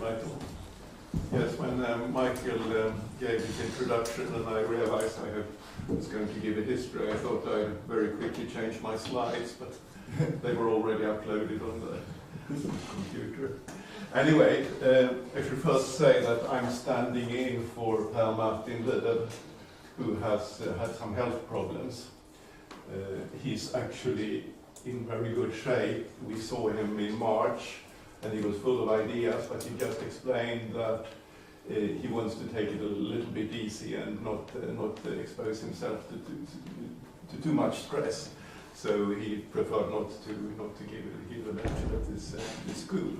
Michael. Yes, when Michael gave his introduction and I realized I was going to give a history, I thought I'd very quickly change my slides, but they were already uploaded on the computer. Anyway, I should first say that I'm standing in for Per Martin Lööf, who has had some health problems. He's actually in very good shape. We saw him in March and he was full of ideas, but he just explained that he wants to take it a little bit easy and not expose himself to too much stress. So he preferred not to give a lecture at this school.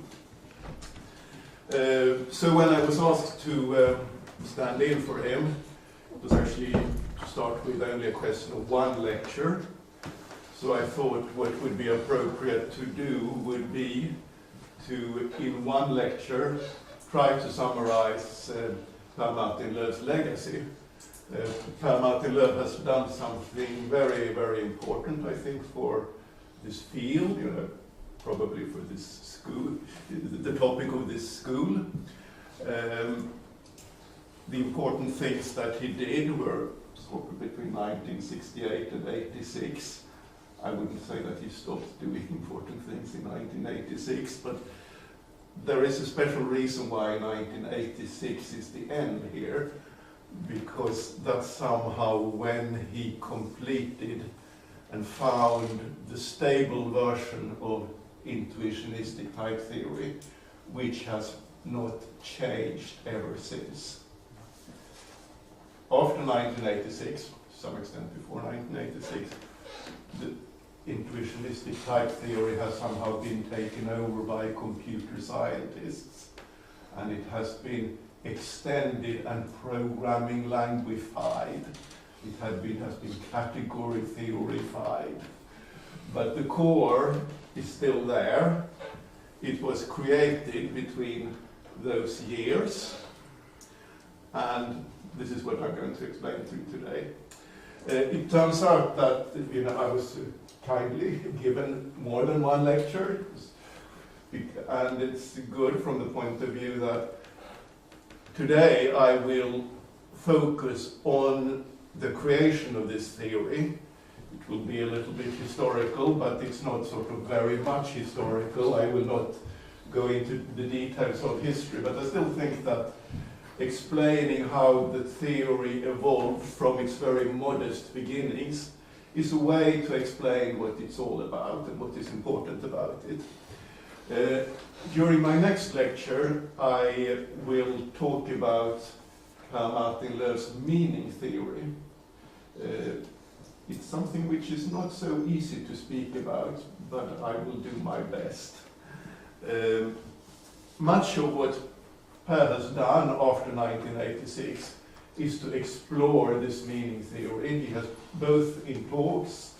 So when I was asked to stand in for him, it was actually to start with only a question of one lecture. So I thought what would be appropriate to do would be to, in one lecture, try to summarize Per Martin Lööf's legacy. Per Martin Lööf has done something very, very important, I think, for this field, probably for this school, the topic of this school. The important things that he did were sort of between 1968 and 86. I wouldn't say that he stopped doing important things in 1986, but there is a special reason why 1986 is the end here, because that's somehow when he completed and found the stable version of intuitionistic type theory, which has not changed ever since. After 1986, to some extent before 1986, the intuitionistic type theory has somehow been taken over by computer scientists, and it has been extended and programming languified. It has been category theorified. But the core is still there. It was created between those years, and this is what I'm going to explain to you today. It turns out that I was kindly given more than one lecture, and it's good from the point of view that today I will focus on the creation of this theory. It will be a little bit historical, but it's not sort of very much historical. I will not go into the details of history, but I still think that explaining how the theory evolved from its very modest beginnings is a way to explain what it's all about and what is important about it. During my next lecture, I will talk about Per Martin Lööf's meaning theory. It's something which is not so easy to speak about, but I will do my best. Much of what Per has done after 1986 is to explore this meaning theory. He has, both in talks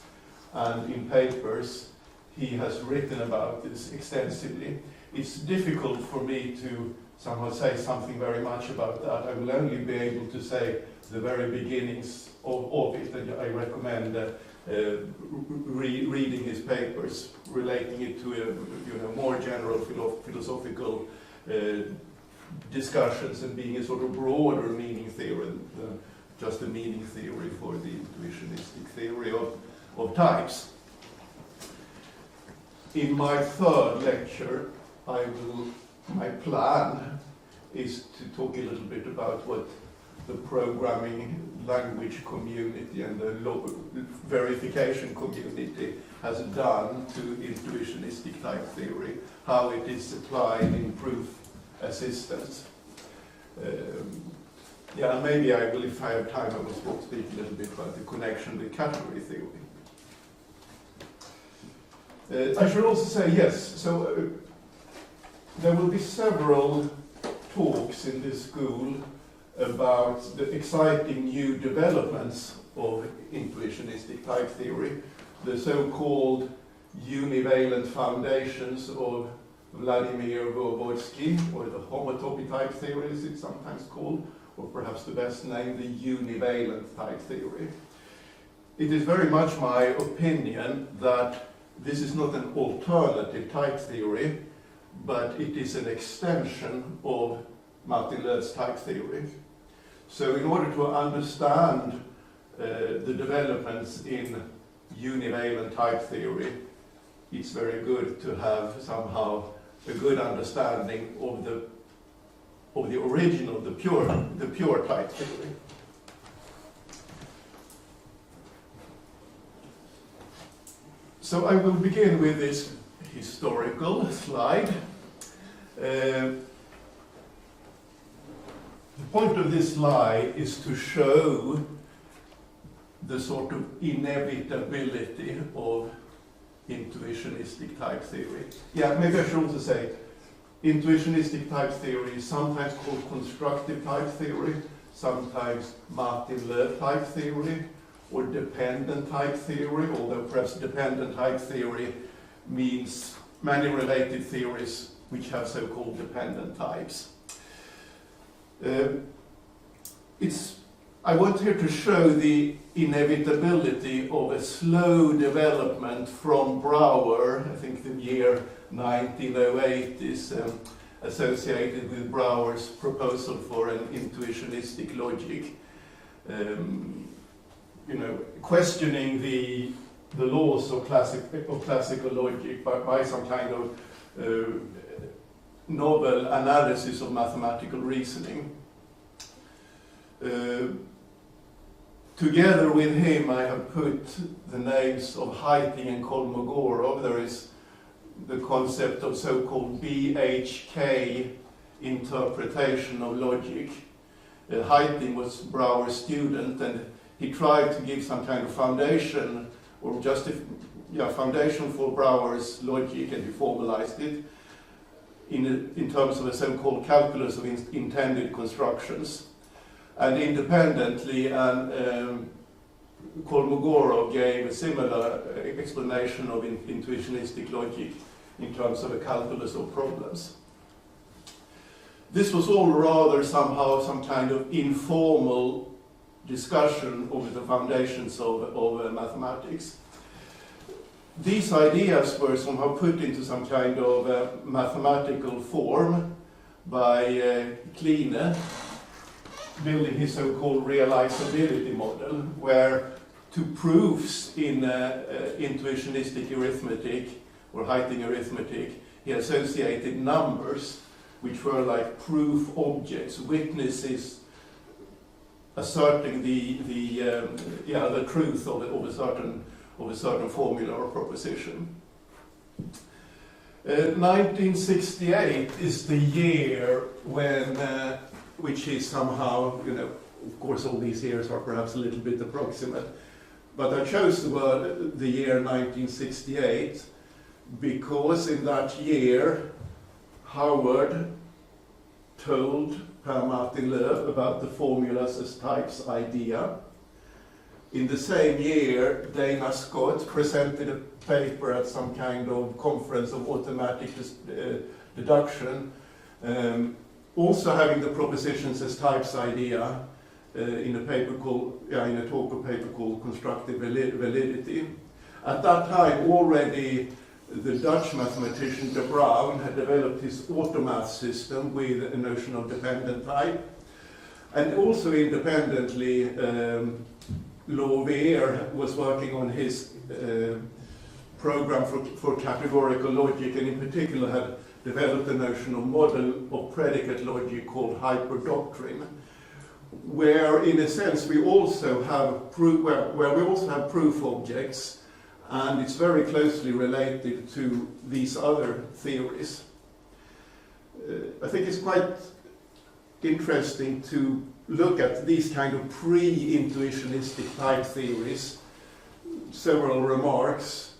and in papers, he has written about this extensively. It's difficult for me to somehow say something very much about that. I will only be able to say the very beginnings of it, and I recommend reading his papers, relating it to more general philosophical discussions and being a sort of broader meaning theory than just a meaning theory for the intuitionistic theory of types. In my third lecture, my plan is to talk a little bit about what the programming language community and the verification community has done to intuitionistic type theory, how it is applied in proof assistance. Maybe I will, if I have time, I will speak a little bit about the connection with category theory. I should also say, yes, so there will be several talks in this school about the exciting new developments of intuitionistic type theory, the so-called univalent foundations of Vladimir Vygotsky, or the homotopy type theory as it's sometimes called, or perhaps the best name, the univalent type theory. It is very much my opinion that this is not an alternative type theory, but it is an extension of Martin Löw's type theory. So in order to understand the developments in univalent type theory, it's very good to have somehow a good understanding of the original, the pure type theory. So I will begin with this historical slide. The point of this slide is to show the sort of inevitability of intuitionistic type theory. Yeah, maybe I should also say, intuitionistic type theory is sometimes called constructive type theory, sometimes Martin Löw type theory, or dependent type theory, although perhaps dependent type theory means many related theories which have so-called dependent types. I want here to show the inevitability of a slow development from Brouwer. I think the year 1908 is associated with Brouwer's proposal for an intuitionistic logic. Questioning the laws of classical logic by some kind of novel analysis of mathematical reasoning. Together with him, I have put the names of Heiting and Kolmogorov. There is the concept of so-called BHK interpretation of logic. Heiting was Brouwer's student, and he tried to give some kind of foundation, or foundation for Brouwer's logic, and he formalized it in terms of a so-called calculus of intended constructions. And independently, Kolmogorov gave a similar explanation of intuitionistic logic in terms of a calculus of problems. This was all rather somehow some kind of informal discussion of the foundations of mathematics. These ideas were somehow put into some kind of mathematical form by Kline, building his so-called realizability model, where to proofs in intuitionistic arithmetic or Heiting arithmetic, he associated numbers which were like proof objects, witnesses asserting the truth of a certain formula or proposition. 1968 is the year when, which is somehow, of course all these years are perhaps a little bit approximate, but I chose the year 1968 because in that year Howard told Per Martin Löw about the formulas as types idea. In the same year, Dana Scott presented a paper at some kind of conference of automatic deduction, also having the propositions as types idea in a talk or paper called Constructive Validity. At that time, already the Dutch mathematician de Bruijn had developed his automath system with a notion of dependent type, and also independently, Dybjer was working on his program for categorical logic, and in particular had developed a notion of model of predicate logic called hyperdoctrine, where in a sense we also have proof objects, and it's very closely related to these other theories. I think it's quite interesting to look at these kind of pre-intuitionistic type theories. Several remarks.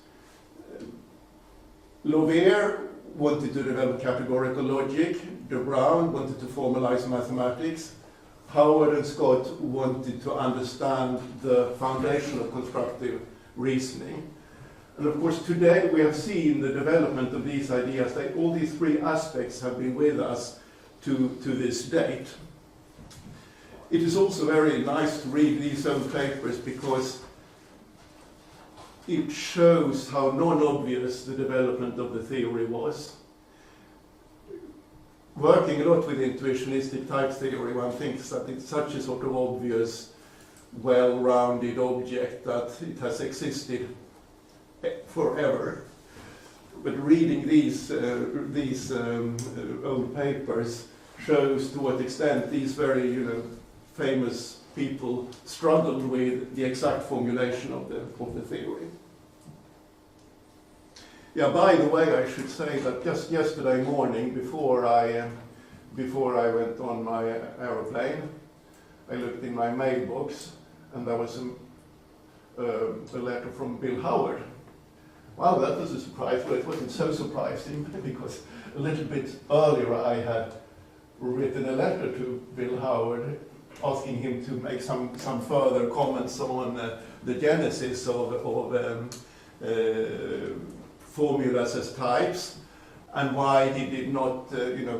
Dybjer wanted to develop categorical logic. De Bruijn wanted to formalize mathematics. Howard and Scott wanted to understand the foundation of constructive reasoning. And of course today we have seen the development of these ideas. All these three aspects have been with us to this date. It is also very nice to read these old papers because it shows how non-obvious the development of the theory was. working a lot with intuitionistic type theory, one thinks that it's such a sort of obvious, well-rounded object that it has existed forever. But reading these old papers shows to what extent these very famous people struggled with the exact formulation of the theory. Yeah, by the way, I should say that just yesterday morning, before I went on my aeroplane, I looked in my mailbox, and there was a letter from Bill Howard. Wow, that was a surprise, but it wasn't so surprising because a little bit earlier I had written a letter to Bill Howard asking him to make some further comments on the genesis of formulas as types and why he did not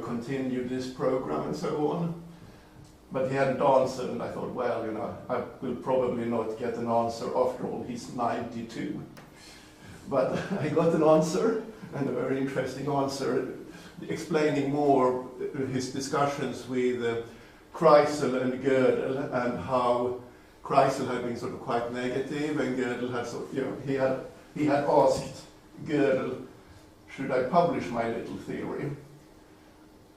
continue this program and so on. But he hadn't answered, and I thought, well, I will probably not get an answer after all, he's 92. But I got an answer, and a very interesting answer, explaining more his discussions with Kreisel and Gödel, and how Kreisel had been sort of quite negative, and Gödel had he had asked Gödel, should I publish my little theory?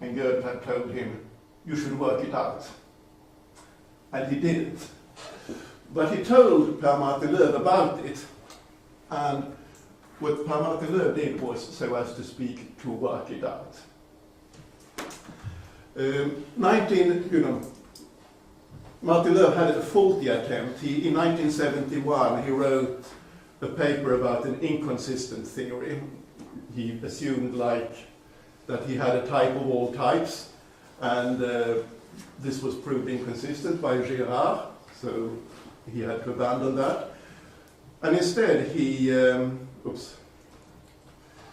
And Gödel had told him, you should work it out. And he didn't. But he told Per Martin Löf about it, and what Per Martin Löf did was, so as to speak, to work it out. Martin Löf had a faulty attempt. In 1971, he wrote a paper about an inconsistent theory. He assumed that he had a type of all types, and this was proved inconsistent by Girard, so he had to abandon that. And instead, he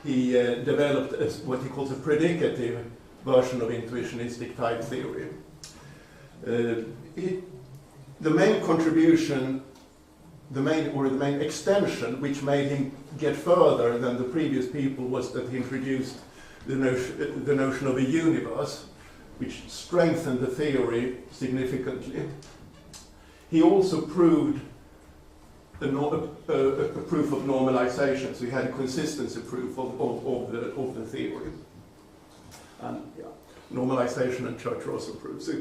developed what he calls a predicative version of intuitionistic type theory. The main contribution, the main extension, which made him get further than the previous people, was that he introduced the notion of a universe, which strengthened the theory significantly. He also proved a proof of normalization, so he had a consistency proof of the theory. And yeah, normalization and Church also proved. So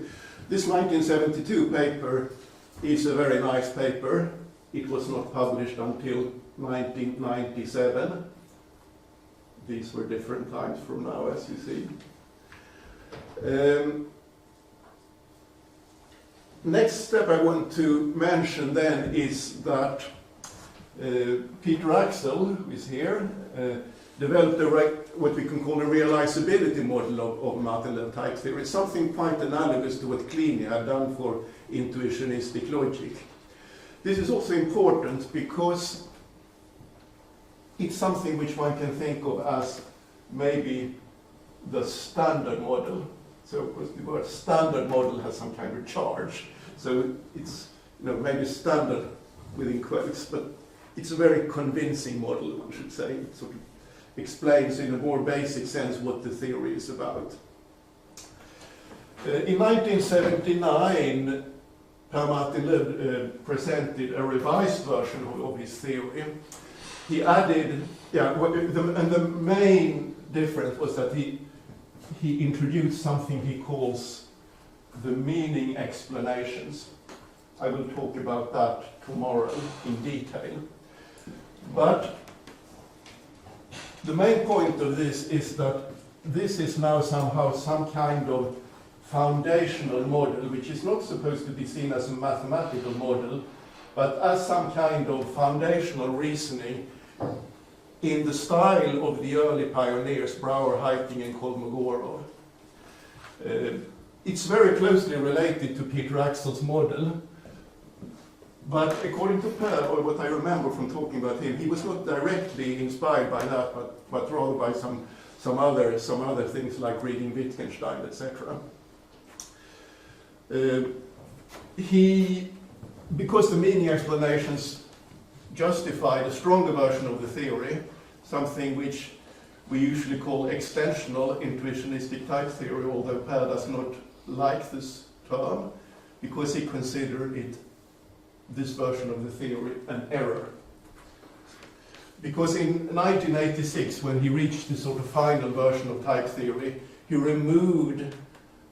this 1972 paper is a very nice paper. It was not published until 1997. These were different times from now, as you see. Next step I want to mention then is that Peter Axel, who is here, developed what we can call a realizability model of Martin Löf type theory, something quite analogous to what Kleene had done for intuitionistic logic. This is also important because it's something which one can think of as maybe the standard model. So of course the word standard model has some kind of charge. So it's maybe standard within quotes, but it's a very convincing model, one should say. It sort of explains in a more basic sense what the theory is about. In 1979, Per Martin Löf presented a revised version of his theory. He added, and the main difference was that he introduced something he calls the meaning explanations. I will talk about that tomorrow in detail. But the main point of this is that this is now somehow some kind of foundational model, which is not supposed to be seen as a mathematical model, but as some kind of foundational reasoning in the style of the early pioneers, Brouwer, Heiting, and Kolmogorov. It's very closely related to Peter Axel's model, but according to Per, or what I remember from talking about him, he was not directly inspired by that, but rather by some other things like reading Wittgenstein, etc. Because the meaning explanations justified a stronger version of the theory, something which we usually call extensional intuitionistic type theory, although Per does not like this term, because he considered it, this version of the theory, an error. Because in 1986, when he reached the sort of final version of type theory, he removed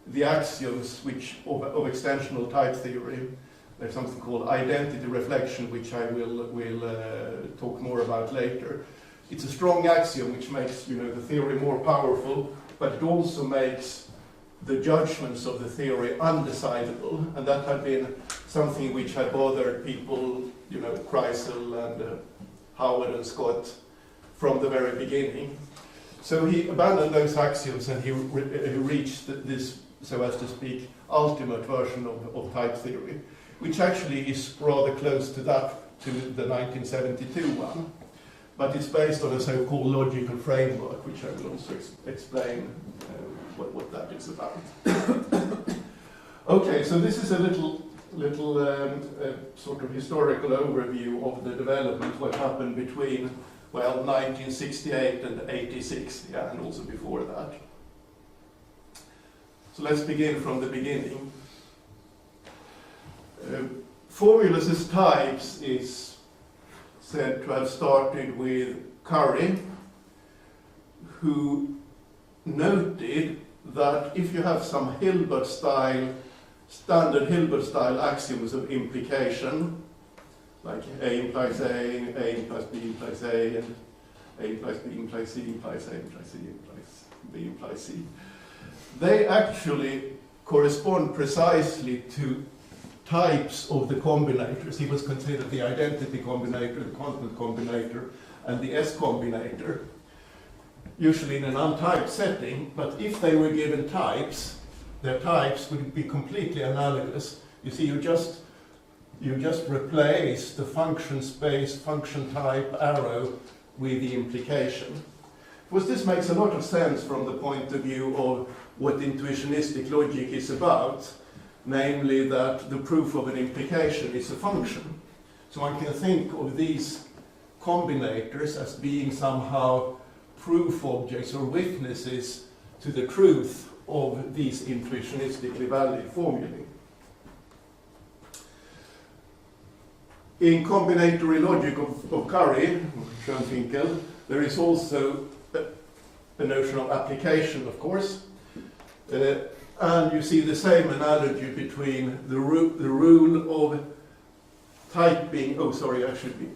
the axioms of extensional type theory. There's something called identity reflection, which I will talk more about later. It's a strong axiom which makes the theory more powerful, but it also makes the judgments of the theory undecidable, and that had been something which had bothered people, Kreisel and Howard and Scott, from the very beginning. So he abandoned those axioms and he reached this, so as to speak, ultimate version of type theory, which actually is rather close to the 1972 one, but it's based on a so-called logical framework, which I will also explain what that is about. Okay, so this is a little sort of historical overview of the development, what happened between, 1968 and 86, and also before that. So let's begin from the beginning. Formulas as types is said to have started with Curry, who noted that if you have some standard Hilbert-style axioms of implication, like A implies A implies B implies A, and A implies B implies C implies A implies C implies B implies C, they actually correspond precisely to types of the combinators. He was considered the identity combinator, the constant combinator, and the S combinator, usually in an untyped setting, but if they were given types, their types would be completely analogous. You see, you just replace the function space, function type arrow with the implication. Of course, this makes a lot of sense from the point of view of what intuitionistic logic is about, namely that the proof of an implication is a function. So one can think of these combinators as being somehow proof objects or witnesses to the truth of these intuitionistically valid formulae. In combinatory logic of Curry, Schoenwinkel, there is also a notion of application, of course, and you see the same analogy between the rule of typing. Oh, sorry, I should be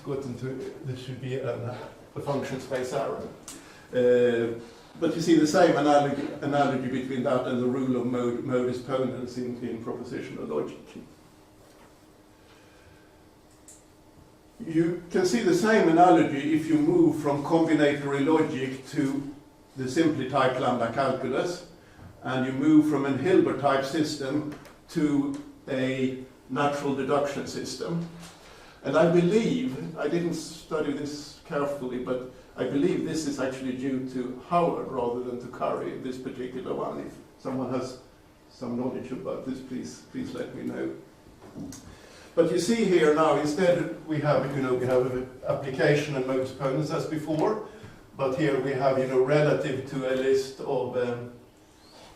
forgotten to. This should be a function space arrow. But you see the same analogy between that and the rule of modus ponens in propositional logic. You can see the same analogy if you move from combinatory logic to the simply typed lambda calculus, and you move from an Hilbert type system to a natural deduction system. And I believe, I didn't study this carefully, but I believe this is actually due to Howard rather than to Curry, this particular one. If someone has some knowledge about this, please let me know. But you see here now, instead we have an application and modus ponens as before, but here we have, relative to a list of,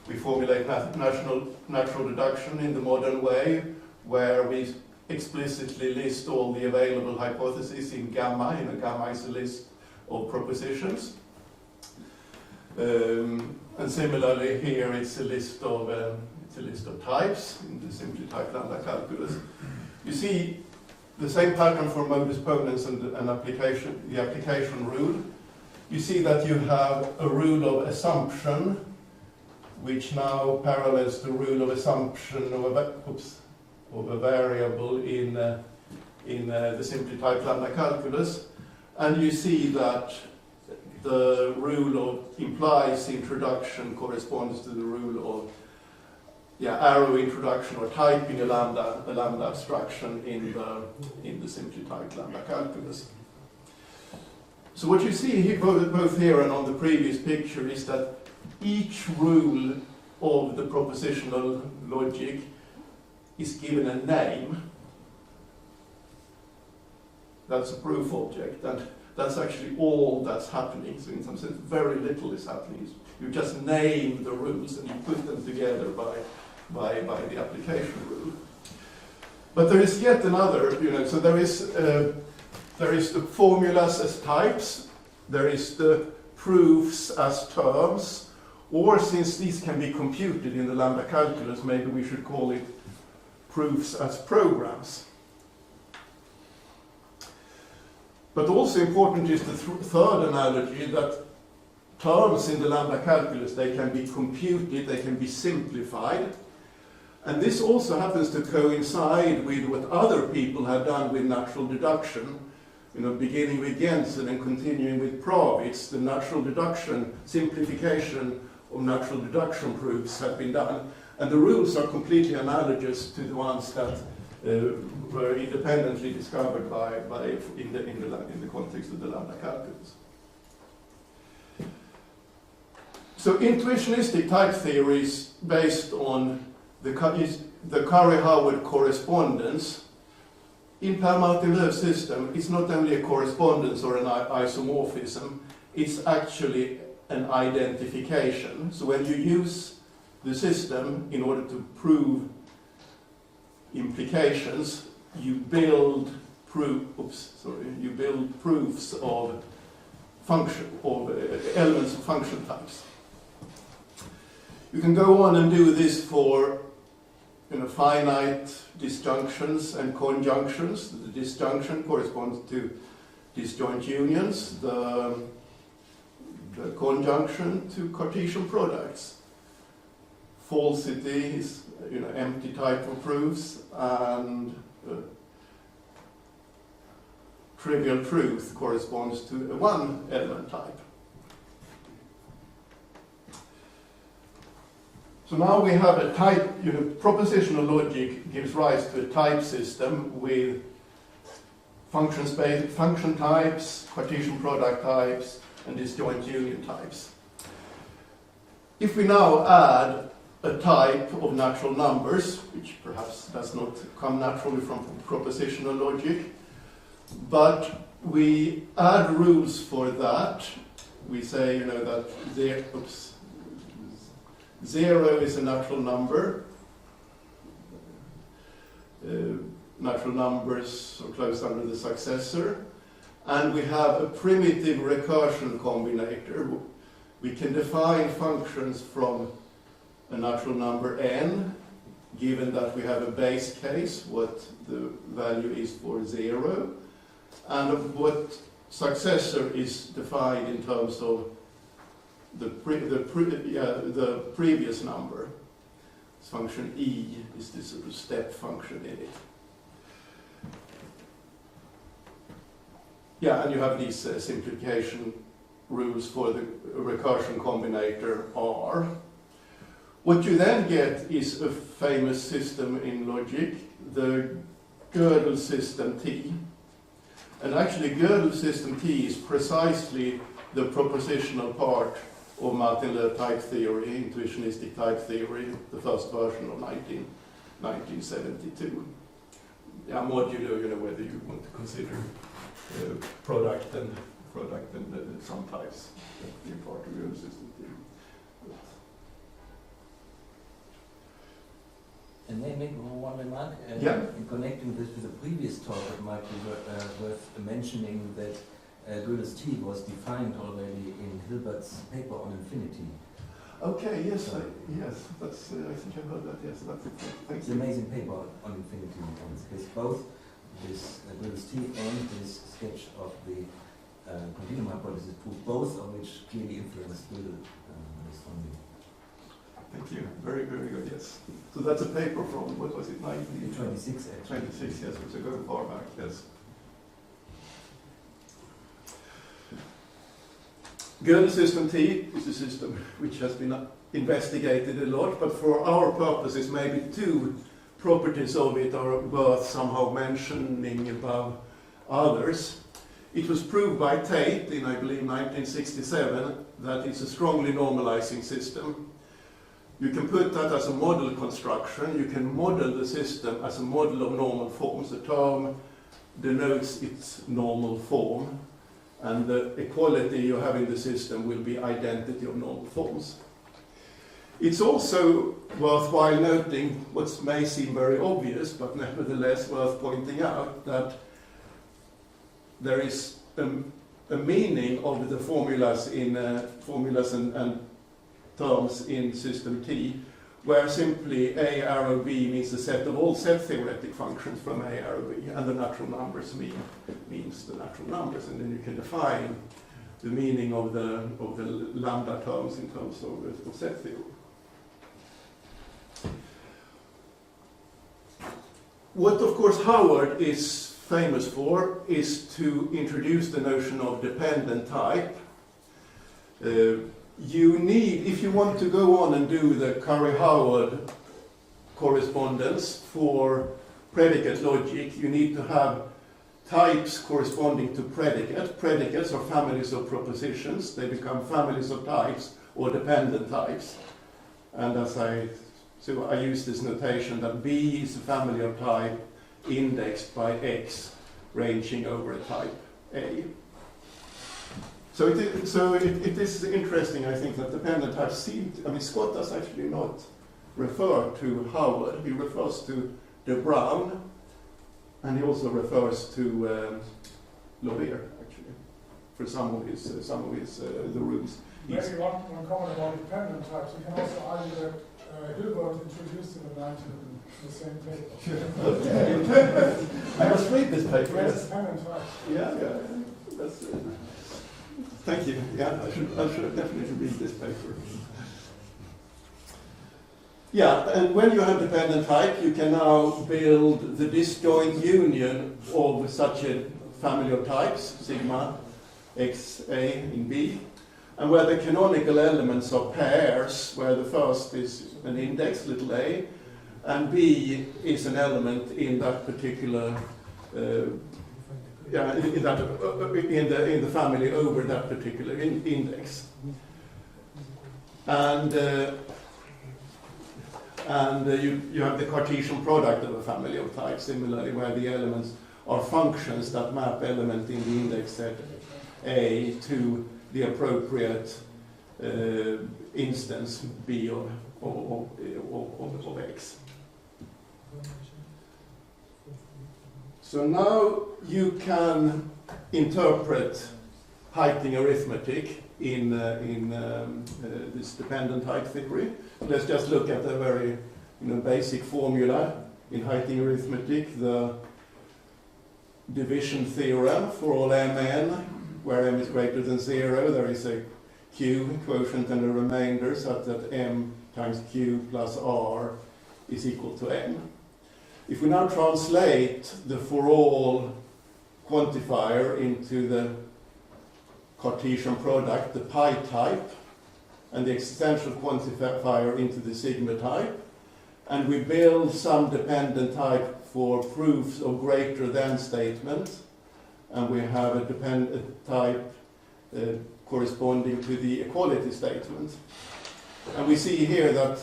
we formulate natural deduction in the modern way, where we explicitly list all the available hypotheses in gamma. Gamma is a list of propositions. And similarly here it's a list of types in the simply typed lambda calculus. You see the same pattern for modus ponens and application, the application rule. You see that you have a rule of assumption, which now parallels the rule of assumption of a variable in the simply typed lambda calculus. And you see that the rule of implies introduction corresponds to the rule of arrow introduction or typing a lambda abstraction in the simply typed lambda calculus. So what you see here, both here and on the previous picture, is that each rule of the propositional logic is given a name. That's a proof object, and That's actually all that's happening. So in some sense, very little is happening. You just name the rules and you put them together by the application rule. But there is yet another, so there is the formulas as types, there is the proofs as terms, or since these can be computed in the lambda calculus, maybe we should call it proofs as programs. But also important is the third analogy, that terms in the lambda calculus, they can be computed, they can be simplified. And this also happens to coincide with what other people have done with natural deduction, beginning with Jensen and continuing with Pravitz. The natural deduction, simplification of natural deduction proofs have been done. And the rules are completely analogous to the ones that were independently discovered in the context of the lambda calculus. So intuitionistic type theory is based on the Curry-Howard correspondence. In Per-Martin-Löf's system, it's not only a correspondence or an isomorphism, it's actually an identification. So when you use the system in order to prove implications, you build proofs of elements of function types. You can go on and do this for finite disjunctions and conjunctions. The disjunction corresponds to disjoint unions, the conjunction to Cartesian products. Falsity is empty type of proofs, and trivial truth corresponds to a one element type. So now we have a type, propositional logic gives rise to a type system with function types, Cartesian product types, and disjoint union types. If we now add a type of natural numbers, which perhaps does not come naturally from propositional logic, but we add rules for that. We say, that zero is a natural number. Natural numbers are closed under the successor. And we have a primitive recursion combinator. We can define functions from a natural number n, given that we have a base case, what the value is for 0, and what successor is defined in terms of the previous number. This function e is this sort of step function in it. Yeah, and you have these simplification rules for the recursion combinator R. What you then get is a famous system in logic, the Gödel system T. And actually Gödel system T is precisely the propositional part of Martin-Löf type theory, intuitionistic type theory, the first version of 1972. Yeah, modulo, whether you want to consider product and some types being part of your system T. And may I make one remark? In connecting this with the previous talk, it might be worth mentioning that Gödel's T was defined already in Hilbert's paper on infinity. Okay, yes, that's, I think I've heard that, yes, that's it. It's an amazing paper on infinity. It's both this Gödel's T and this sketch of the continuum hypothesis proof, both of which clearly influenced Gödel strongly. Thank you. Very, very good, yes. So that's a paper from, what was it, 1926, actually. 26, yes, which I go far back, yes. Gödel system T is a system which has been investigated a lot, but for our purposes, maybe two properties of it are worth somehow mentioning above others. It was proved by Tate in, I believe, 1967, that it's a strongly normalizing system. You can put that as a model construction. You can model the system as a model of normal forms. The term denotes its normal form. and the equality you have in the system will be identity of normal forms. It's also worthwhile noting what may seem very obvious, but nevertheless worth pointing out, that there is a meaning of the formulas in formulas and terms in system T, where simply A arrow B means the set of all set-theoretic functions from A arrow B, and the natural numbers means the natural numbers, and then you can define the meaning of the lambda terms in terms of set theory. What, of course, Howard is famous for is to introduce the notion of dependent type. You need, if you want to go on and do the Curry-Howard correspondence for predicate logic, you need to have types corresponding to predicate. Predicates are families of propositions. They become families of types or dependent types. And so I use this notation that B is a family of type indexed by X ranging over a type A. So it is interesting, I think, that dependent types seem to, I mean, Scott does actually not refer to Howard. He refers to de Bruijn, and he also refers to Lovier, actually, for some of his the rules. Maybe one comment about dependent types. You can also argue that Hilbert introduced them in the same paper. I must read this paper. Yes, dependent types. Yeah. That's, thank you. Yeah, I should definitely read this paper. Yeah, and when you have dependent type, you can now build the disjoint union of such a family of types, sigma xa in B, and where the canonical elements are pairs, where the first is an index, little a, and B is an element in that particular, in the family over that particular index. And you have the Cartesian product of a family of types, similarly, where the elements are functions that map element in the index set A to the appropriate instance B of X. So now you can interpret Heiting arithmetic in this dependent type theory. Let's just look at the very basic formula in Heiting arithmetic, the division theorem for all mn, where m is greater than 0. There is a q quotient and a remainder such that m times q plus r is equal to m. If we now translate the for all quantifier into the Cartesian product, the pi type, and the existential quantifier into the sigma type, and we build some dependent type for proofs of greater than statement, and we have a dependent type corresponding to the equality statement. And we see here that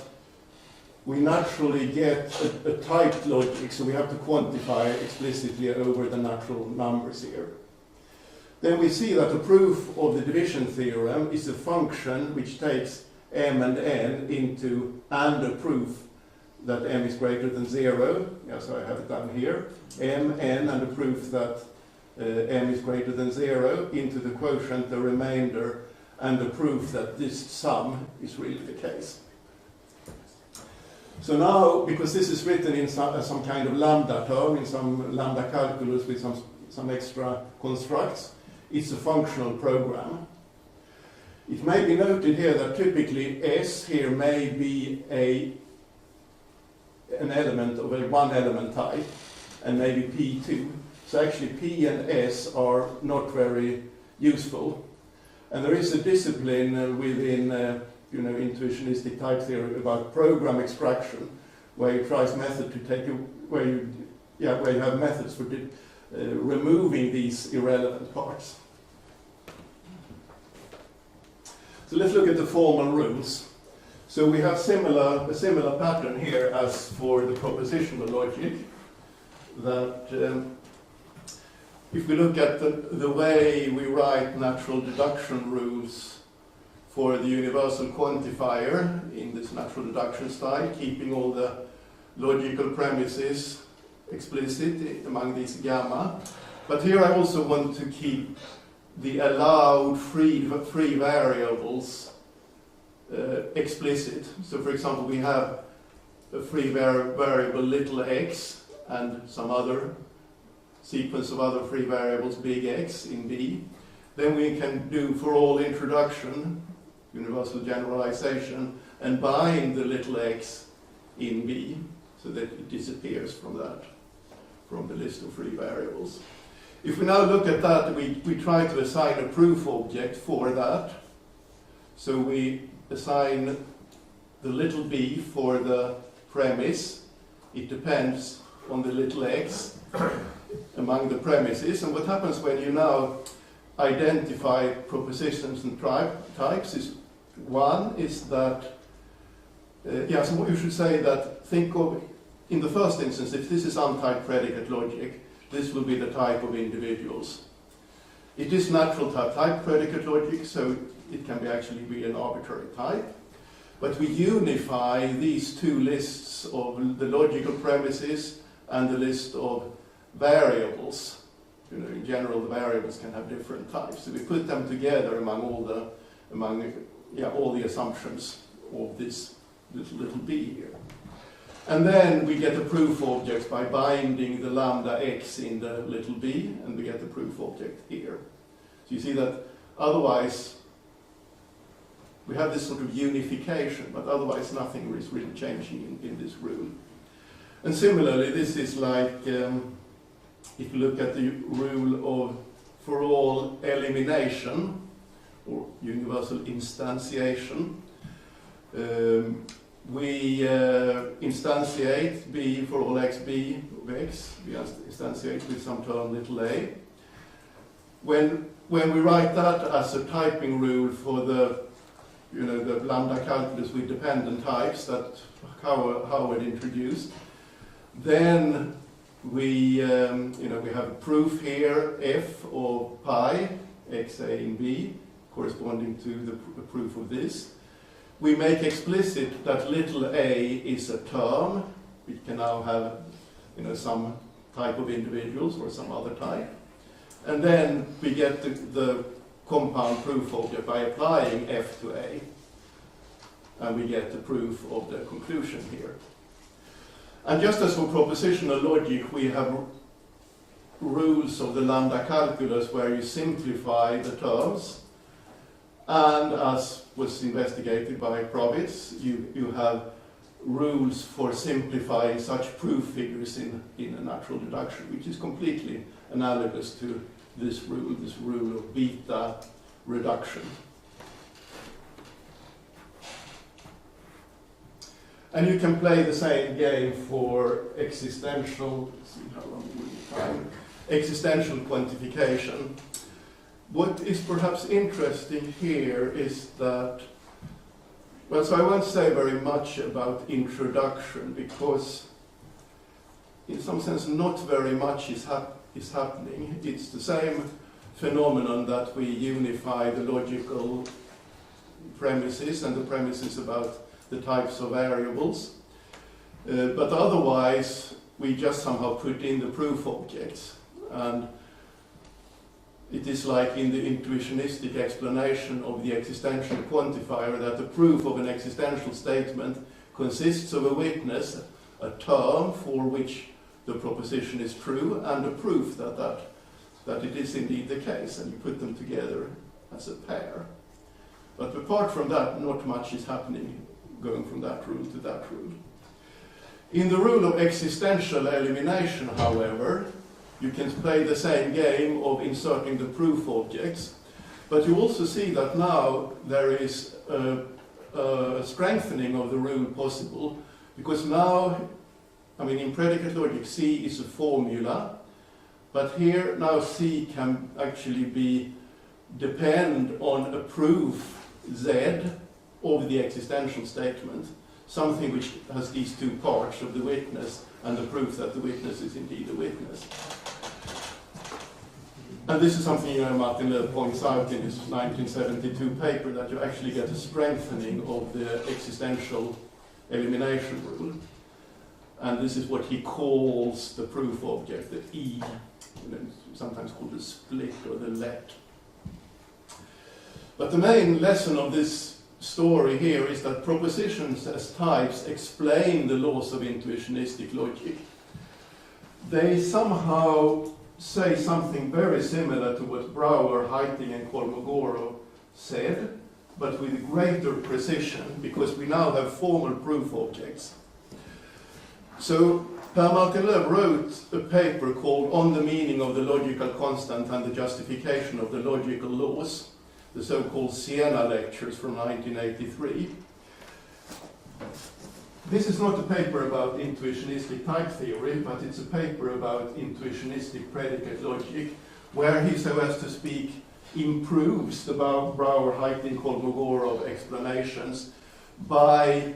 we naturally get a typed logic, so we have to quantify explicitly over the natural numbers here. Then we see that the proof of the division theorem is a function which takes m and n into and a proof that m is greater than 0. Yeah, so I have it down here. M, n, and a proof that m is greater than 0 into the quotient, the remainder, and the proof that this sum is really the case. So now, because this is written in some kind of lambda term, in some lambda calculus with some extra constructs, it's a functional program. It may be noted here that typically S here may be an element of a one-element type, and maybe P2. So actually P and S are not very useful. And there is a discipline within intuitionistic type theory about program extraction, where you try method to take where you have methods for removing these irrelevant parts. So let's look at the formal rules. So we have a similar pattern here as for the propositional logic, that if we look at the way we write natural deduction rules for the universal quantifier in this natural deduction style, keeping all the logical premises explicit among these gamma. But here I also want to keep the allowed free variables explicit. So for example, we have a free variable little x and some other sequence of other free variables big X in B. Then we can do for all introduction, universal generalization, and bind the little x in B so that it disappears from that, from the list of free variables. If we now look at that, we try to assign a proof object for that. So we assign the little b for the premise. It depends on the little x among the premises. And what happens when you now identify propositions and types is, one is that, so what you should say that, think of, in the first instance, if this is untyped predicate logic, this will be the type of individuals. It is natural type predicate logic, so it can actually be an arbitrary type. But we unify these two lists of the logical premises and the list of variables. You know, in general, the variables can have different types. So we put them together among all the assumptions of this little b here. And then we get the proof objects by binding the lambda x in the little b, and we get the proof object here. So you see that otherwise we have this sort of unification, but otherwise nothing is really changing in this rule. And similarly, this is like, if you look at the rule of for all elimination, or universal instantiation, we instantiate b for all xb of x, we instantiate with some term little a. When we write that as a typing rule for the lambda calculus with dependent types that Howard introduced, then we have a proof here, f of pi, x, a, and b, corresponding to the proof of this. We make explicit that little a is a term, which can now have some type of individuals or some other type. And then we get the compound proof object by applying f to a. And we get the proof of the conclusion here. And just as for propositional logic, we have rules of the lambda calculus where you simplify the terms. And as was investigated by Provitz, you have rules for simplifying such proof figures in a natural deduction, which is completely analogous to this rule of beta reduction. And you can play the same game for existential quantification. What is perhaps interesting here is that, so I won't say very much about introduction because in some sense not very much is happening. It's the same phenomenon that we unify the logical premises and the premises about the types of variables. But otherwise, we just somehow put in the proof objects. And it is like in the intuitionistic explanation of the existential quantifier that the proof of an existential statement consists of a witness, a term for which the proposition is true, and a proof that it is indeed the case, and you put them together as a pair. But apart from that, not much is happening going from that rule to that rule. In the rule of existential elimination, however, you can play the same game of inserting the proof objects, but you also see that now there is a strengthening of the rule possible, because now, in predicate logic, C is a formula, but here now C can actually depend on a proof Z of the existential statement, something which has these two parts of the witness and the proof that the witness is indeed a witness. And this is something Martin Löf points out in his 1972 paper, that you actually get a strengthening of the existential elimination rule. And this is what he calls the proof object, the E, sometimes called the split or the let. But the main lesson of this story here is that propositions as types explain the laws of intuitionistic logic. They somehow say something very similar to what Brouwer, Heiting and Kolmogorov said, but with greater precision, because we now have formal proof objects. So Per Martin Löf wrote a paper called On the Meaning of the Logical Constant and the Justification of the Logical Laws, the so-called Siena lectures from 1983. This is not a paper about intuitionistic type theory, but it's a paper about intuitionistic predicate logic, where he, so as to speak, improves the Brouwer, Heiting, Kolmogorov explanations by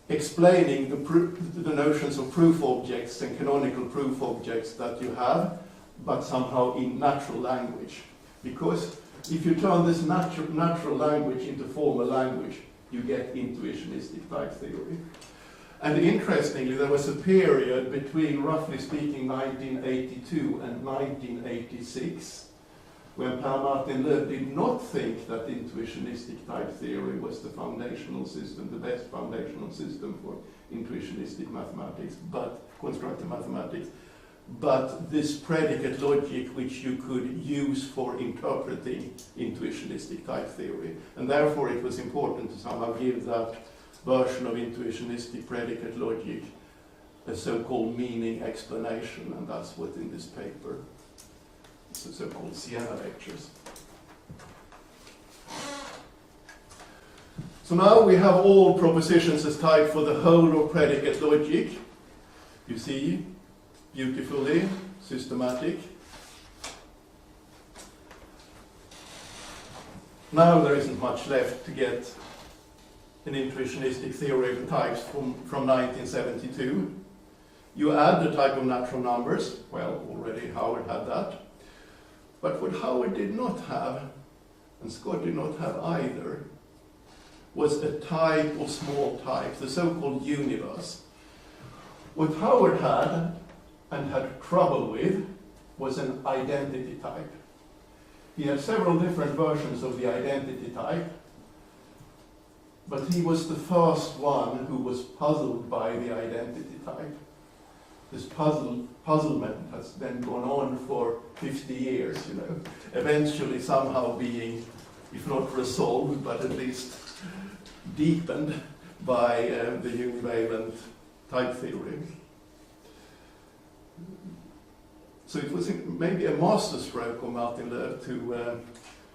explaining the notions of proof objects and canonical proof objects that you have, but somehow in natural language. Because if you turn this natural language into formal language, you get intuitionistic type theory. And interestingly, there was a period between, roughly speaking, 1982 and 1986, when Per Martin Löf did not think that intuitionistic type theory was the foundational system, the best foundational system for intuitionistic mathematics, but constructive mathematics, but this predicate logic which you could use for interpreting intuitionistic type theory. And therefore it was important to somehow give that version of intuitionistic predicate logic a so-called meaning explanation, and that's what in this paper, it's the so-called Siena lectures. So now we have all propositions as type for the whole of predicate logic. You see, beautifully systematic. Now there isn't much left to get an intuitionistic theory of types from 1972. You add the type of natural numbers. Well, already Howard had that. But what Howard did not have, and Scott did not have either, was a type of small types, the so-called universe. What Howard had, and had trouble with, was an identity type. He had several different versions of the identity type, but he was the first one who was puzzled by the identity type. This puzzlement has then gone on for 50 years, eventually somehow being, if not resolved, but at least deepened by the univalent type theory. So it was maybe a masterstroke of Martin Löf to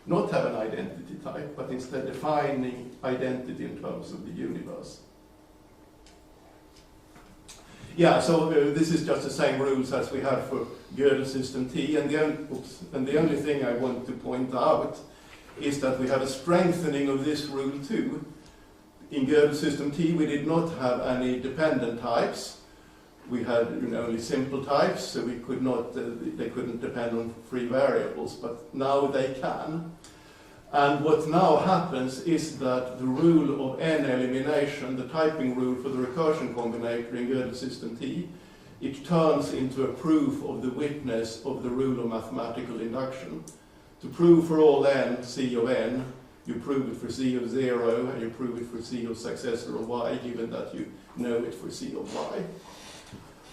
not have an identity type, but instead defining identity in terms of the universe. Yeah, so this is just the same rules as we have for Gödel system T, and the only thing I want to point out is that we have a strengthening of this rule too. In Gödel system T, we did not have any dependent types. We had only simple types, so we could not, they couldn't depend on free variables, but now they can. And what now happens is that the rule of n elimination, the typing rule for the recursion combinator in Gödel system T, it turns into a proof of the witness of the rule of mathematical induction. To prove for all n, C of n, you prove it for C of 0, and you prove it for C of successor of y, given that you know it for C of y.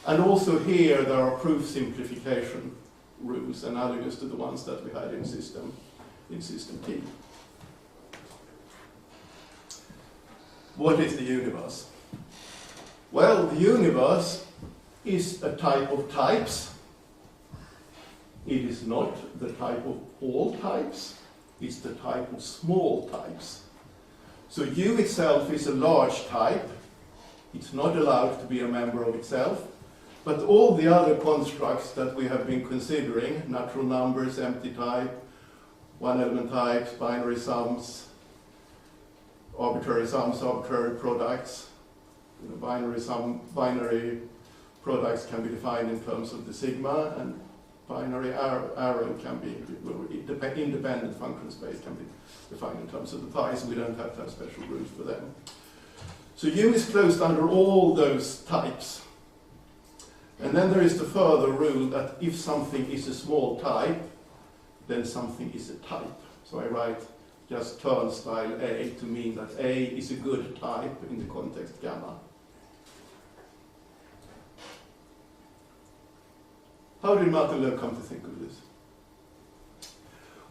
And also here there are proof simplification rules analogous to the ones that we had in system T. What is the universe? Well, the universe is a type of types. It is not the type of all types, it's the type of small types. So U itself is a large type. It's not allowed to be a member of itself. But all the other constructs that we have been considering, natural numbers, empty type, one-element types, binary sums, arbitrary products. Binary products can be defined in terms of the sigma, and binary arrow can be, independent function space can be defined in terms of the pi, so we don't have to have special rules for them. So U is closed under all those types. And then there is the further rule that if something is a small type, then something is a type. So I write just turnstile A to mean that A is a good type in the context gamma. How did Martin Löw come to think of this?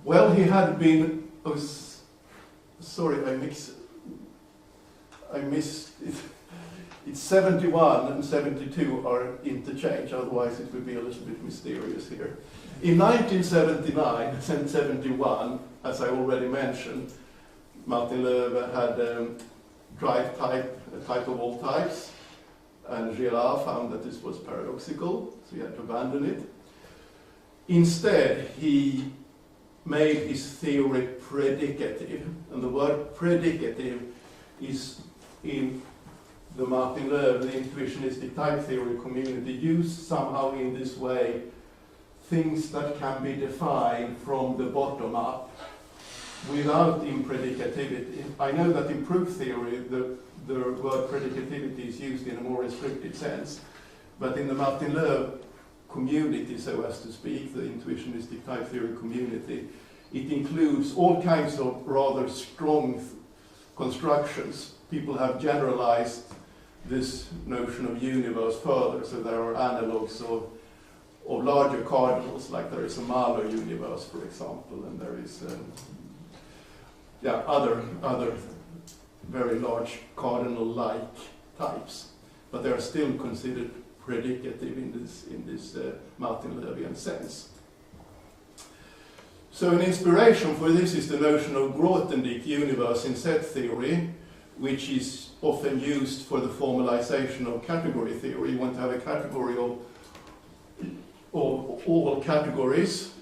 Well, he had been, sorry, I missed it. It's 71 and 72 are interchanged, otherwise it would be a little bit mysterious here. In 1979 and 71, as I already mentioned, Martin Löw had drive type, a type of all types, and Girard found that this was paradoxical, so he had to abandon it. Instead, he made his theory predicative, and the word predicative is in the Martin Löw, the intuitionistic type theory community, used somehow in this way things that can be defined from the bottom up without impredicativity. I know that in proof theory the word predicativity is used in a more restricted sense, but in the Martin Löw community, so as to speak, the intuitionistic type theory community, it includes all kinds of rather strong constructions. People have generalized this notion of universe further, so there are analogues of larger cardinals, like there is a Mahler universe, for example, and there is other very large cardinal-like types, but they are still considered predicative in this Martin Löwian sense. So an inspiration for this is the notion of Grothendieck universe in set theory, which is often used for the formalization of category theory. You want to have a category of all categories,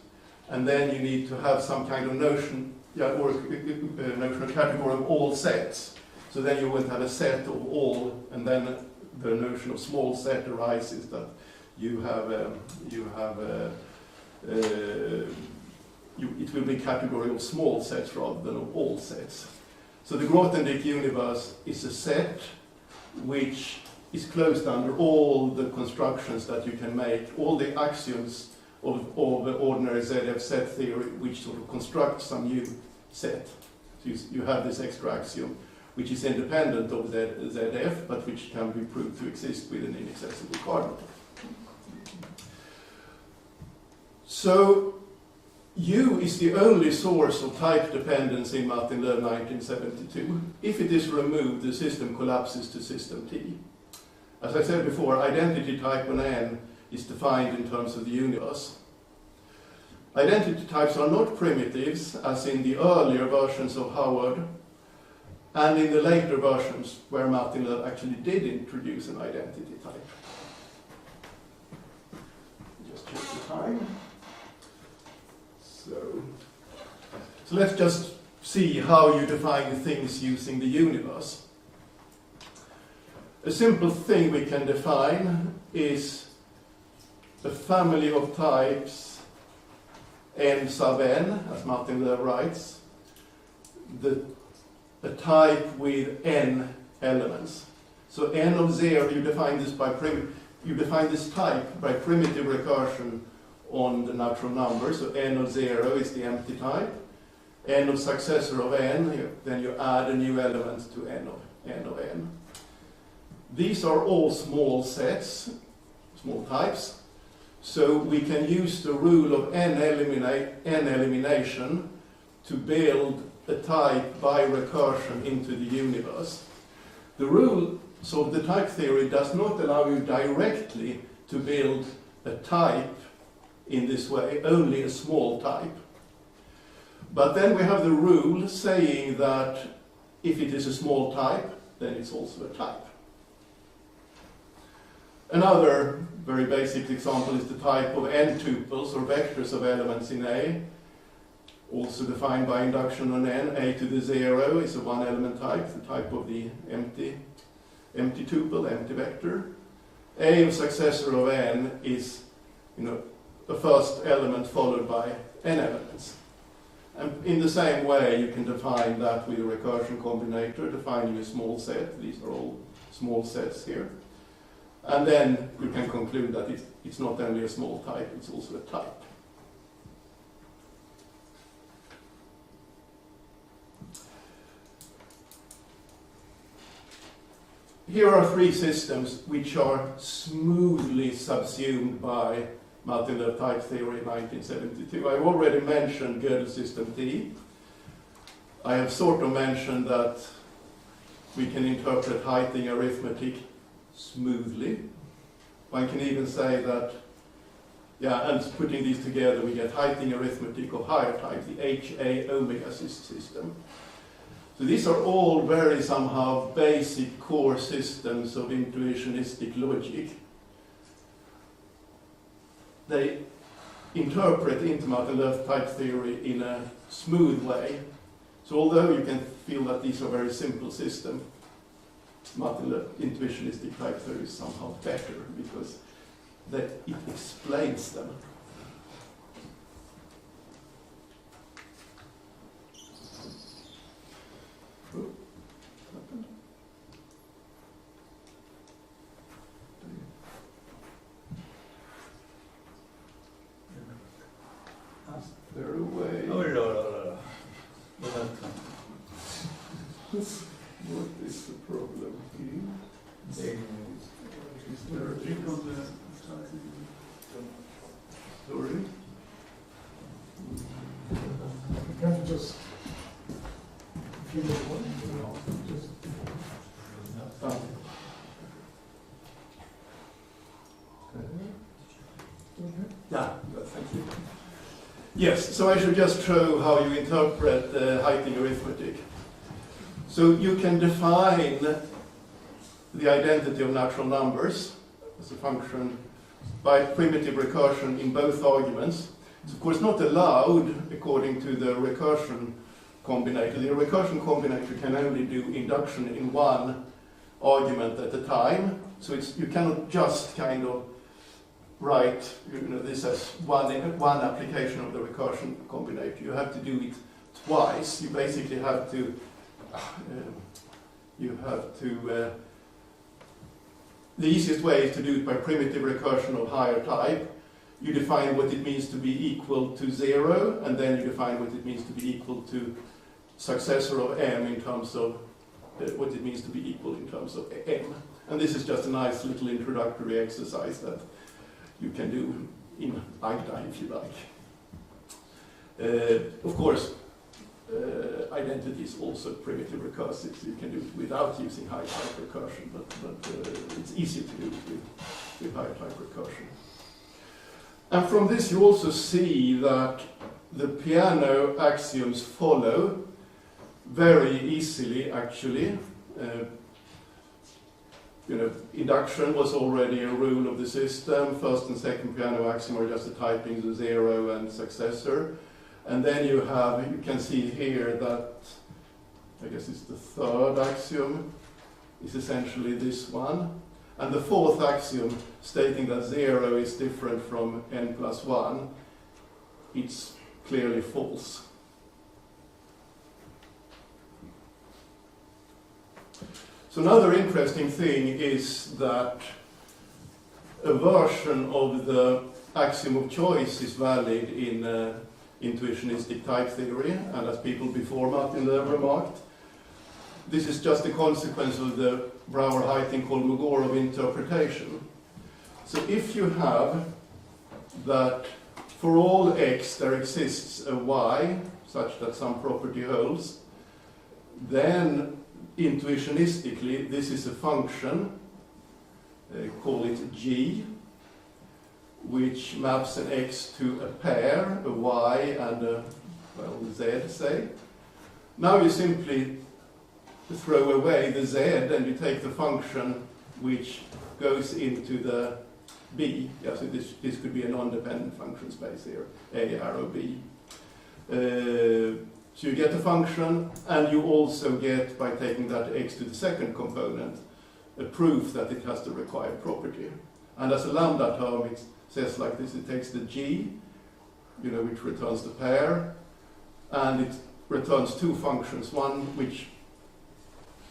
and then you need to have some kind of notion, or a notion of category of all sets. So then you want to have a set of all, and then the notion of small set arises, that it will be a category of small sets rather than of all sets. So the Grothendieck universe is a set which is closed under all the constructions that you can make, all the axioms of the ordinary ZF set theory, which sort of construct some new set. So you have this extra axiom, which is independent of ZF, but which can be proved to exist with an inaccessible cardinal. So U is the only source of type dependence in Martin Löw 1972. If it is removed, the system collapses to system T. As I said before, identity type on N is defined in terms of the universe. Identity types are not primitives, as in the earlier versions of Howard, and in the later versions where Martin Löw actually did introduce an identity type. Just check the time. So let's just see how you define things using the universe. A simple thing we can define is a family of types n sub n, as Martin Löw writes, a type with n elements. So n of 0, you define this type by primitive recursion on the natural number. So n of 0 is the empty type. N of successor of n, then you add a new element to n of n. These are all small sets, small types. So we can use the rule of n elimination to build a type by recursion into the universe. The rule, so the type theory does not allow you directly to build a type in this way, only a small type. But then we have the rule saying that if it is a small type, then it's also a type. Another very basic example is the type of n tuples or vectors of elements in A, also defined by induction on n. A to the 0 is a one-element type, the type of the empty tuple, empty vector. A of successor of n is, a first element followed by n elements. And in the same way, you can define that with a recursion combinator, defining a small set. These are all small sets here. And then you can conclude that it's not only a small type, it's also a type. Here are three systems which are smoothly subsumed by Martin-Löf type theory in 1972. I've already mentioned Gödel system T. I have sort of mentioned that we can interpret Heiting arithmetic smoothly. One can even say that, and putting these together, we get Heiting arithmetic of higher type, the HA omega system. So these are all very somehow basic core systems of intuitionistic logic. They interpret into Martin-Löf type theory in a smooth way. So although you can feel that these are very simple systems, Martin-Löf intuitionistic type theory is somehow better because it explains them. They're away. Oh, no. What is the problem here? Is there a Click on the side. Sorry? Can't you just, if you look what, just, Ah. Yeah, thank you. Yes, so I should just show how you interpret Heiting arithmetic. So you can define the identity of natural numbers as a function by primitive recursion in both arguments. It's of course not allowed according to the recursion combinator. The recursion combinator can only do induction in one argument at a time. So you cannot just kind of write this as one application of the recursion combinator. You have to do it twice. You basically have to the easiest way is to do it by primitive recursion of higher type. You define what it means to be equal to 0, and then you define what it means to be equal to successor of m in terms of what it means to be equal in terms of m. And this is just a nice little introductory exercise that you can do in Agda if you like. Of course, identity is also primitive recursive, so you can do it without using high type recursion, but it's easier to do it with high type recursion. And from this you also see that the piano axioms follow very easily actually. Induction was already a rule of the system. First and second piano axiom are just the typings of 0 and successor. And then you can see here that, I guess it's the third axiom, is essentially this one. And the fourth axiom, stating that 0 is different from n plus 1, it's clearly false. So another interesting thing is that a version of the axiom of choice is valid in intuitionistic type theory, and as people before Martin-Löf remarked, this is just a consequence of the Brouwer-Heiting-Kolmogorov interpretation. So if you have that for all x there exists a y such that some property holds, then intuitionistically this is a function, call it g, which maps an x to a pair, a y and a z, say. Now you simply throw away the z and you take the function which goes into the b. Yeah, so this could be a non-dependent function space here, a arrow b. So you get the function, and you also get, by taking that x to the second component, a proof that it has the required property. And as a lambda term, it's says like this: it takes the G, which returns the pair, and it returns two functions, one which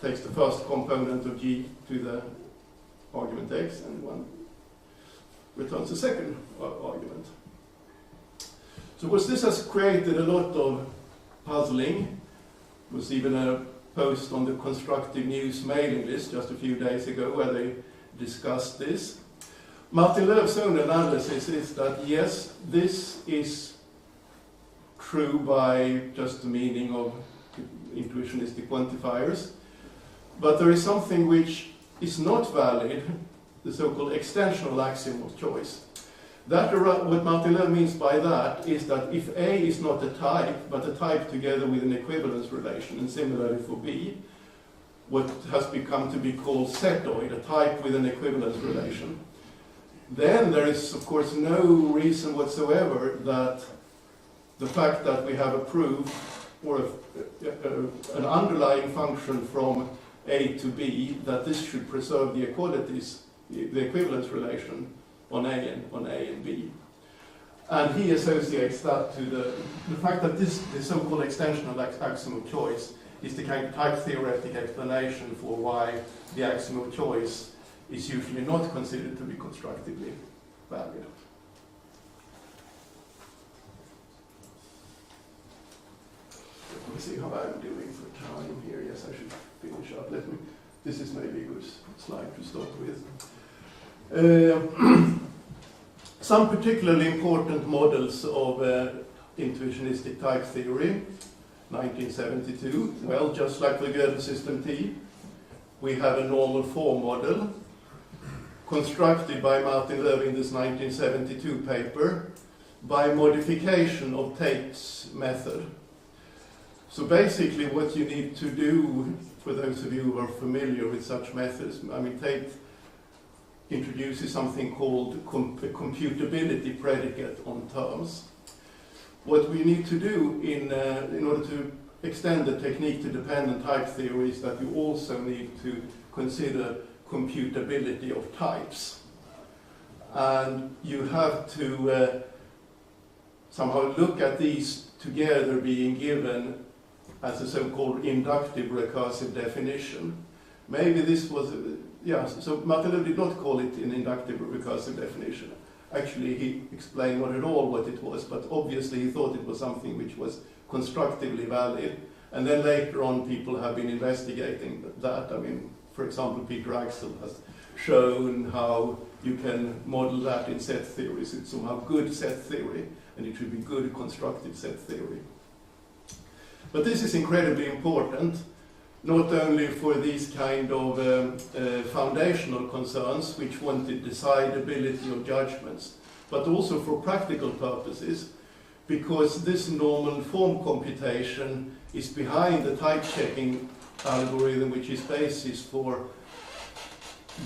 takes the first component of G to the argument X, and one returns the second argument. So of course this has created a lot of puzzling. There was even a post on the Constructive News mailing list just a few days ago where they discussed this. Martin Löw's own analysis is that yes, this is true by just the meaning of intuitionistic quantifiers, but there is something which is not valid, the so-called extensional axiom of choice. That, what Martin Löw means by that is that if A is not a type, but a type together with an equivalence relation, and similarly for B, what has become to be called setoid, a type with an equivalence relation, then there is, of course, no reason whatsoever that the fact that we have a proof or an underlying function from A to B, that this should preserve the equalities, the equivalence relation on A and B. And he associates that to the fact that the so-called extensional axiom of choice is the kind of type theoretic explanation for why the axiom of choice is usually not considered to be constructively valid. Let me see how I'm doing for time here. Yes, I should finish up. This is maybe a good slide to start with. Some particularly important models of intuitionistic type theory, 1972. Well, just like the Gödel system T, we have a normal form model constructed by Martin Löw in this 1972 paper by modification of Tate's method. So basically what you need to do, for those of you who are familiar with such methods, Tate introduces something called computability predicate on terms. What we need to do in order to extend the technique to dependent type theory is that you also need to consider computability of types. And you have to somehow look at these together being given as a so-called inductive recursive definition. Maybe this was, so Martin Löw did not call it an inductive recursive definition. Actually, he explained not at all what it was, but obviously he thought it was something which was constructively valid. And then later on, people have been investigating that. For example, Peter Axel has shown how you can model that in set theories. It's somehow good set theory, and it should be good constructive set theory. But this is incredibly important, not only for these kind of foundational concerns, which wanted decidability of judgments, but also for practical purposes, because this normal form computation is behind the type checking algorithm, which is basis for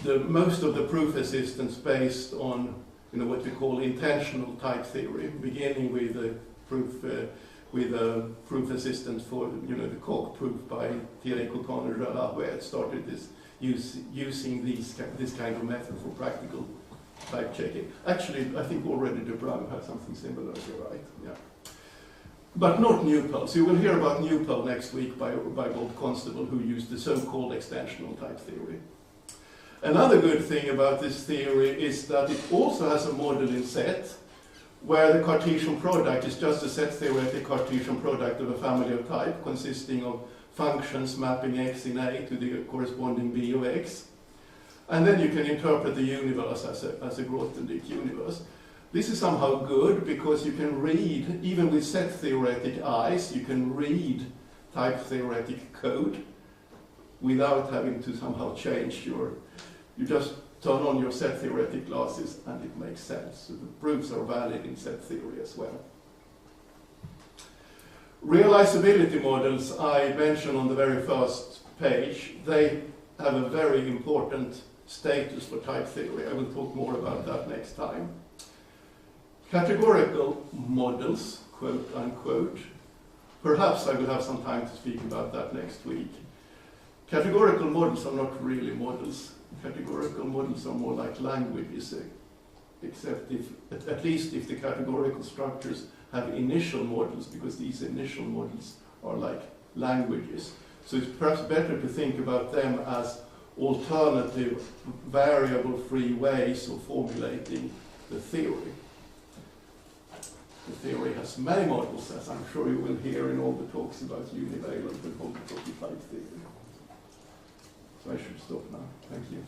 most of the proof assistance based on what we call intentional type theory, beginning with the proof assistance for the Koch proof by Thierry Coquin and Gerard, where it started this using this kind of method for practical type checking. Actually, I think already Dybjer had something similar here, right? Yeah. But not Newpel. So you will hear about Newpel next week by Bob Constable, who used the so-called extensional type theory. Another good thing about this theory is that it also has a model in set, where the Cartesian product is just a set theoretic Cartesian product of a family of type consisting of functions mapping x in A to the corresponding B of x. And then you can interpret the universe as a Grothendieck universe. This is somehow good because you can read, even with set theoretic eyes, you can read type theoretic code without having to somehow change you just turn on your set theoretic glasses and it makes sense. So the proofs are valid in set theory as well. Realizability models I mentioned on the very first page, they have a very important status for type theory. I will talk more about that next time. Categorical models, quote unquote, perhaps I will have some time to speak about that next week. Categorical models are not really models. Categorical models are more like languages. except if, at least if the categorical structures have initial models, because these initial models are like languages. So it's perhaps better to think about them as alternative, variable-free ways of formulating the theory. The theory has many models, as I'm sure you will hear in all the talks about univalent and homotopy type theory. So I should stop now. Thank you.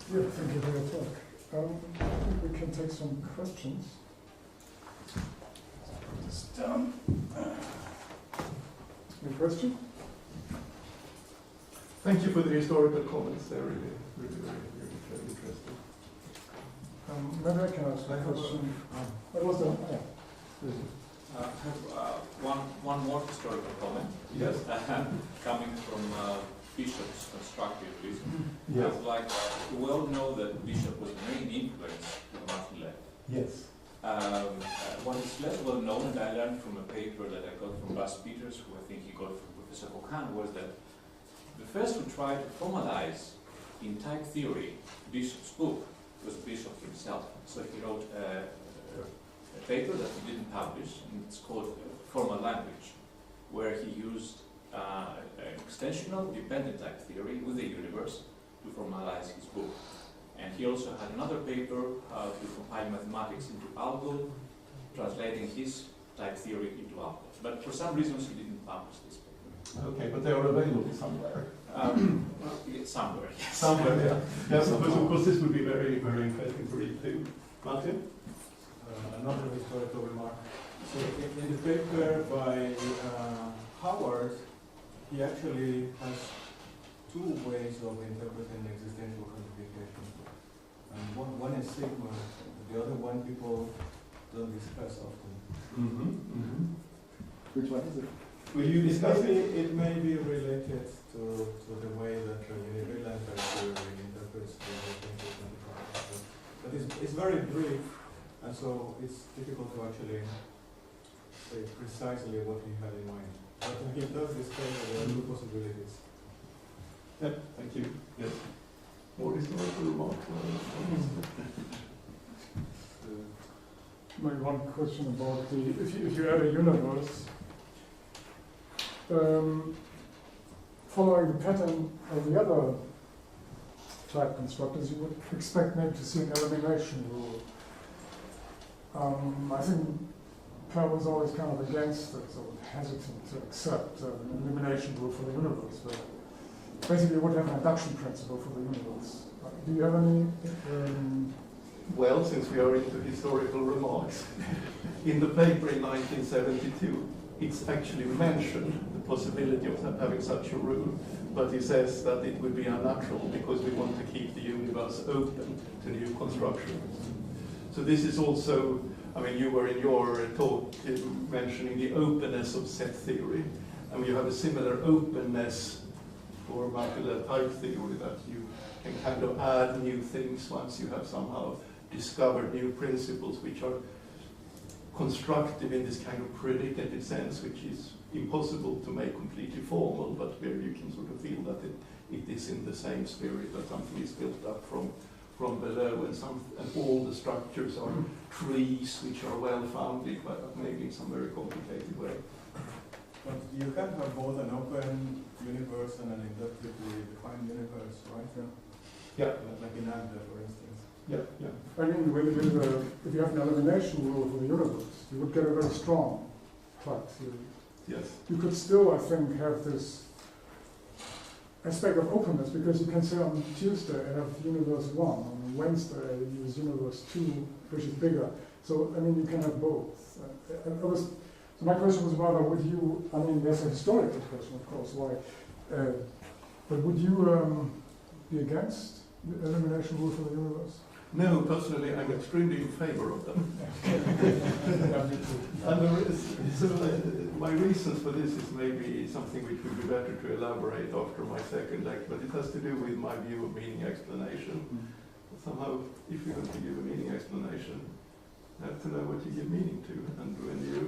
Yeah, thank you for your talk. I think we can take some questions. Put this down. Any question? Thank you for the historical comments. They're really very interesting. Maybe I can ask a question. What was that? I have one more historical comment. Yes. Coming from Bishop's constructivism. Yes. We all know that Bishop was the main influence to the Martin left. Yes. What is less well known, and I learned from a paper that I got from Bas Peters, who I think he got from Professor Kokan, was that the first who tried to formalize in type theory Bishop's book was Bishop himself. So he wrote a paper that he didn't publish, and it's called Formal Language, where he used extensional dependent type theory with the universe to formalize his book. And he also had another paper to compile mathematics into algo, translating his type theory into algo. But for some reasons he didn't publish this paper. Okay, but they are available somewhere. Somewhere, yes. Somewhere, yeah. Yes, of course this would be very, very interesting to read too. Martin? Another historical remark. So in the paper by Howard, he actually has two ways of interpreting existential quantification. And one is sigma, the other one people don't discuss often. Which one is it? Will you discuss it? It may be related to the way that univalent theory interprets the existential quantification. But it's very brief, and so it's difficult to actually say precisely what he had in mind. But he does discuss the two possibilities. Yeah, thank you. Yes. More historical remarks? Maybe one question about the if you add a universe, following the pattern of the other type constructors, you would expect maybe to see an elimination rule. I think Per was always kind of against it, or hesitant to accept an elimination rule for the universe. But basically, you would have an induction principle for the universe. Do you have any? Well, since we are into historical remarks, in the paper in 1972, it's actually mentioned the possibility of having such a rule, but he says that it would be unnatural because we want to keep the universe open to new constructions. So this is also, I mean, you were in your talk mentioning the openness of set theory, and you have a similar openness for multilayer type theory, that you can kind of add new things once you have somehow discovered new principles which are constructive in this kind of predicative sense, which is impossible to make completely formal, but where you can sort of feel that it is in the same spirit, that something is built up from below, and all the structures are trees which are well founded, but maybe in some very complicated way. But you can have both an open universe and an inductively defined universe, right? Yeah. Like in Dybjer, for instance. Yeah, yeah. I mean, if you have an elimination rule for the universe, you would get a very strong type theory. Yes. You could still, I think, have this aspect of openness, because you can say on Tuesday I have universe 1, on Wednesday I use universe 2, which is bigger. So, I mean, you can have both. So my question was rather, would you, I mean, there's a historical question, of course, why, but would you be against the elimination rule for the universe? No, personally, I'm extremely in favor of them. And my reasons for this is maybe something which would be better to elaborate after my second lecture, but it has to do with my view of meaning explanation. Somehow, if you're going to give a meaning explanation, you have to know what you give meaning to. And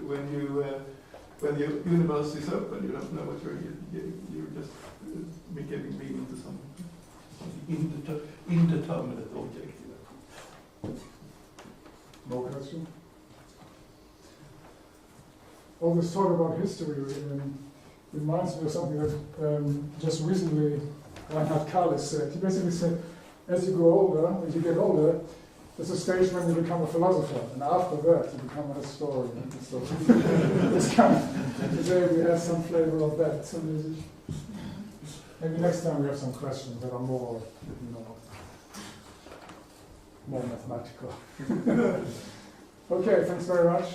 when you when the universe is open, you don't know what you're just giving meaning to something indeterminate object. No question? All this talk about history reminds me of something that just recently Reinhard Kahles said. He basically said, as you grow older, as you get older, there's a stage when you become a philosopher, and after that you become a historian. So it's kind of, today we have some flavor of that. So maybe next time we have some questions that are more, more mathematical. Okay, thanks very much.